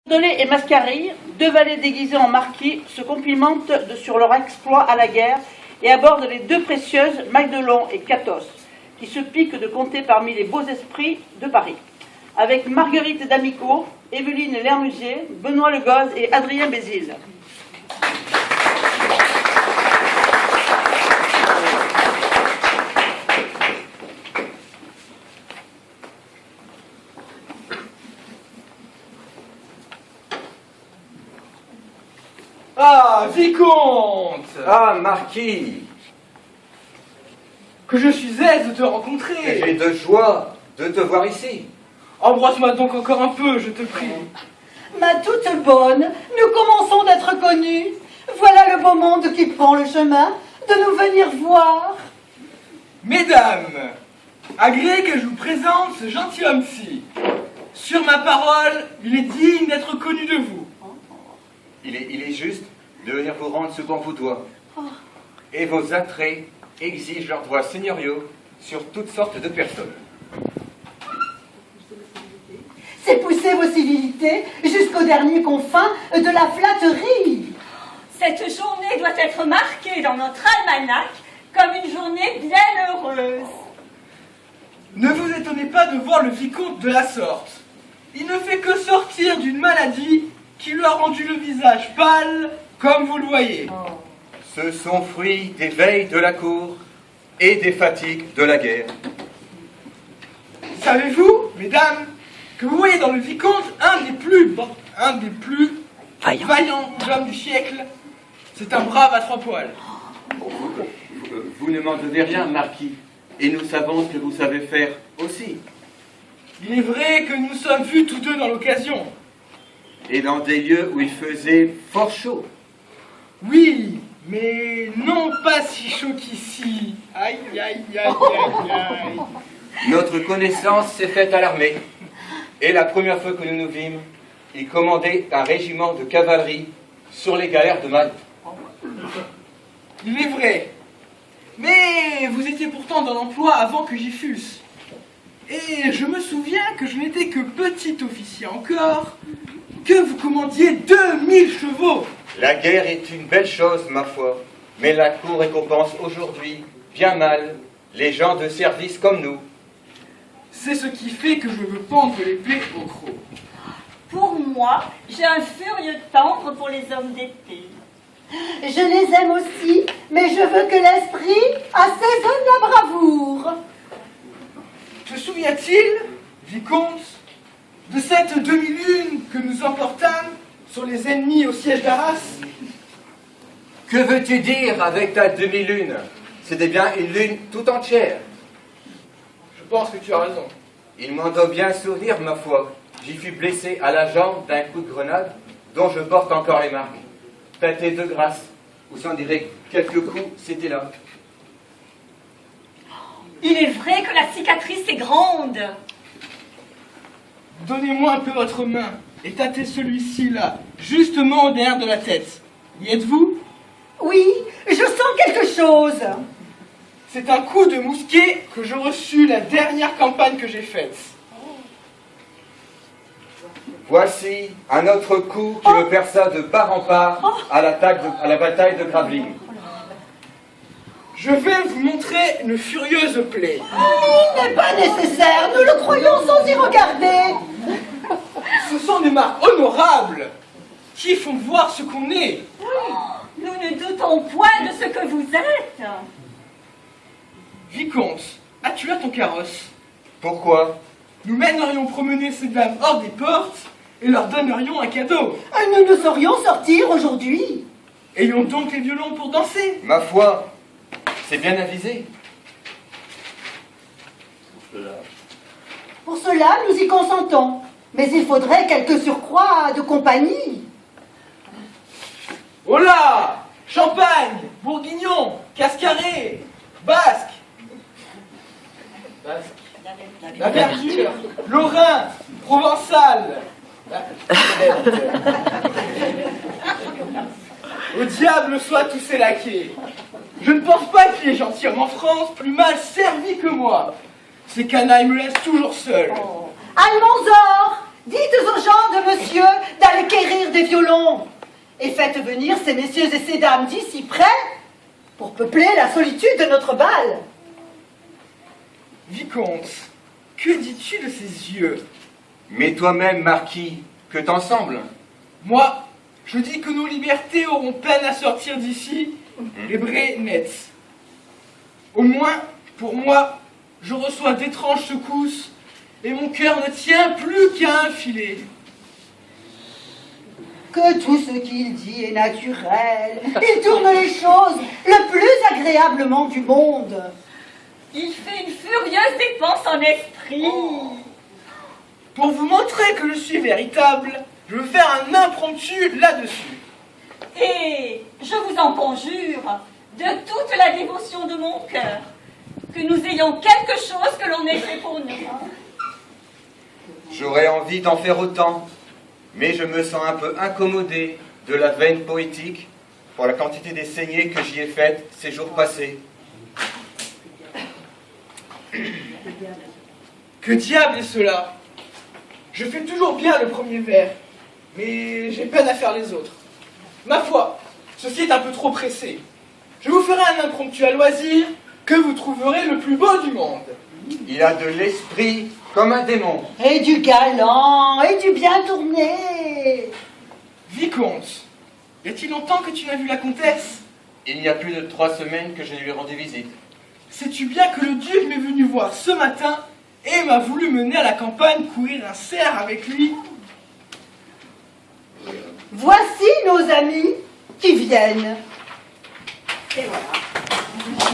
Dolé et Mascarille, deux valets déguisés en marquis, se complimentent sur leur exploit à la guerre et abordent les deux précieuses, Magdelon et Catos, qui se piquent de compter parmi les beaux esprits de Paris. Avec Marguerite d'Amicourt, Evelyne Lermusier, Benoît Le Goz et Adrien Bézil. Ah, vicomte! Ah, marquis! Que je suis aise de te rencontrer! J'ai de joie de te voir ici. Embrasse-moi donc encore un peu, je te prie. Ma toute bonne, nous commençons d'être connus. Voilà le beau monde qui prend le chemin de nous venir voir. Mesdames, agréez que je vous présente ce gentilhomme-ci. Sur ma parole, il est digne d'être connu de vous. Il est juste de venir vous rendre ce qu'on vous doit. Et vos attraits exigent leurs droits seigneuriaux sur toutes sortes de personnes. C'est pousser vos civilités jusqu'aux derniers confins de la flatterie. Cette journée doit être marquée dans notre almanach comme une journée bien heureuse. Ne vous étonnez pas de voir le vicomte de la sorte. Il ne fait que sortir d'une maladie qui lui a rendu le visage pâle, comme vous le voyez. Ce sont fruits des veilles de la cour et des fatigues de la guerre. Savez-vous, mesdames, que vous voyez dans le vicomte un des plus vaillants hommes du siècle? C'est un brave à trois poils. Vous ne m'en devez rien, marquis, et nous savons ce que vous savez faire aussi. Il est vrai que nous sommes vus tous deux dans l'occasion. Et dans des lieux où il faisait fort chaud. Oui, mais non pas si chaud qu'ici. Aïe, aïe, aïe, aïe, aïe. Notre connaissance s'est faite à l'armée. Et la première fois que nous nous vîmes, il commandait un régiment de cavalerie sur les galères de Malte. Il est vrai. Mais vous étiez pourtant dans l'emploi avant que j'y fusse. Et je me souviens que je n'étais que petit officier encore, que vous commandiez 2000 chevaux. La guerre est une belle chose, ma foi, mais la cour récompense aujourd'hui, bien mal, les gens de service comme nous. C'est ce qui fait que je veux pendre l'épée au croc. Pour moi, j'ai un furieux tendre pour les hommes d'épée. Je les aime aussi, mais je veux que l'esprit assaisonne la bravoure. Te souvient-il, vicomte, de cette demi-lune que nous emportâmes sur les ennemis au siège d'Arras? Que veux-tu dire avec ta demi-lune? C'était bien une lune tout entière. Je pense que tu as raison. Il m'en doit bien souvenir, ma foi. J'y fus blessé à la jambe d'un coup de grenade, dont je porte encore les marques. Tâté de grâce, ou sans dire quelques coups, c'était là. Il est vrai que la cicatrice est grande. Donnez-moi un peu votre main et tâtez celui-ci là, justement au derrière de la tête. Y êtes-vous? Oui, je sens quelque chose. C'est un coup de mousquet que je reçus la dernière campagne que j'ai faite. Voici un autre coup qui me perça de part en part à la bataille de Gravelines. Je vais vous montrer une furieuse plaie. Il n'est pas nécessaire, nous le croyons sans y regarder. Ce sont des marques honorables qui font voir ce qu'on est. Nous ne doutons point de ce que vous êtes. Vicomte, as-tu là ton carrosse? Pourquoi? Nous mènerions promener ces dames hors des portes et leur donnerions un cadeau. Nous ne saurions sortir aujourd'hui. Ayons donc les violons pour danser. Ma foi, c'est bien avisé. Pour cela, nous y consentons. Mais il faudrait quelques surcroîts de compagnie. Oh là! Champagne, bourguignon, cascaré, basque. La verdure, lorrain, provençal. Au diable soient tous ces laquais. Je ne pense pas qu'il y ait gentilhomme en France plus mal servi que moi. Ces canailles me laissent toujours seul. Almanzor, Dites aux gens de monsieur d'aller quérir des violons et faites venir ces messieurs et ces dames d'ici près pour peupler la solitude de notre bal. Vicomte, que dis-tu de ces yeux? Mais toi-même, marquis, que t'en semble? Moi, je dis que nos libertés auront peine à sortir d'ici, les brais nets. Au moins, pour moi, je reçois d'étranges secousses et mon cœur ne tient plus qu'à un filet. Que tout ce qu'il dit est naturel. Il tourne les choses le plus agréablement du monde. Il fait une furieuse dépense en esprit. Pour vous montrer que je suis véritable, je veux faire un impromptu là-dessus. Et je vous en conjure, de toute la dévotion de mon cœur, que nous ayons quelque chose que l'on ait fait pour nous. J'aurais envie d'en faire autant, mais je me sens un peu incommodé de la veine poétique pour la quantité des saignées que j'y ai faites ces jours passés. Que diable est cela? Je fais toujours bien le premier vers, mais j'ai peine à faire les autres. Ma foi, ceci est un peu trop pressé. Je vous ferai un impromptu à loisir que vous trouverez le plus beau du monde. Il a de l'esprit comme un démon. Et du galant, et du bien tourné. Vicomte, y a-t-il longtemps que tu n'as vu la comtesse? Il y a plus de 3 semaines que je lui ai rendu visite. Sais-tu bien que le duc m'est venu voir ce matin et m'a voulu mener à la campagne courir un cerf avec lui? Voici nos amis qui viennent. Et voilà.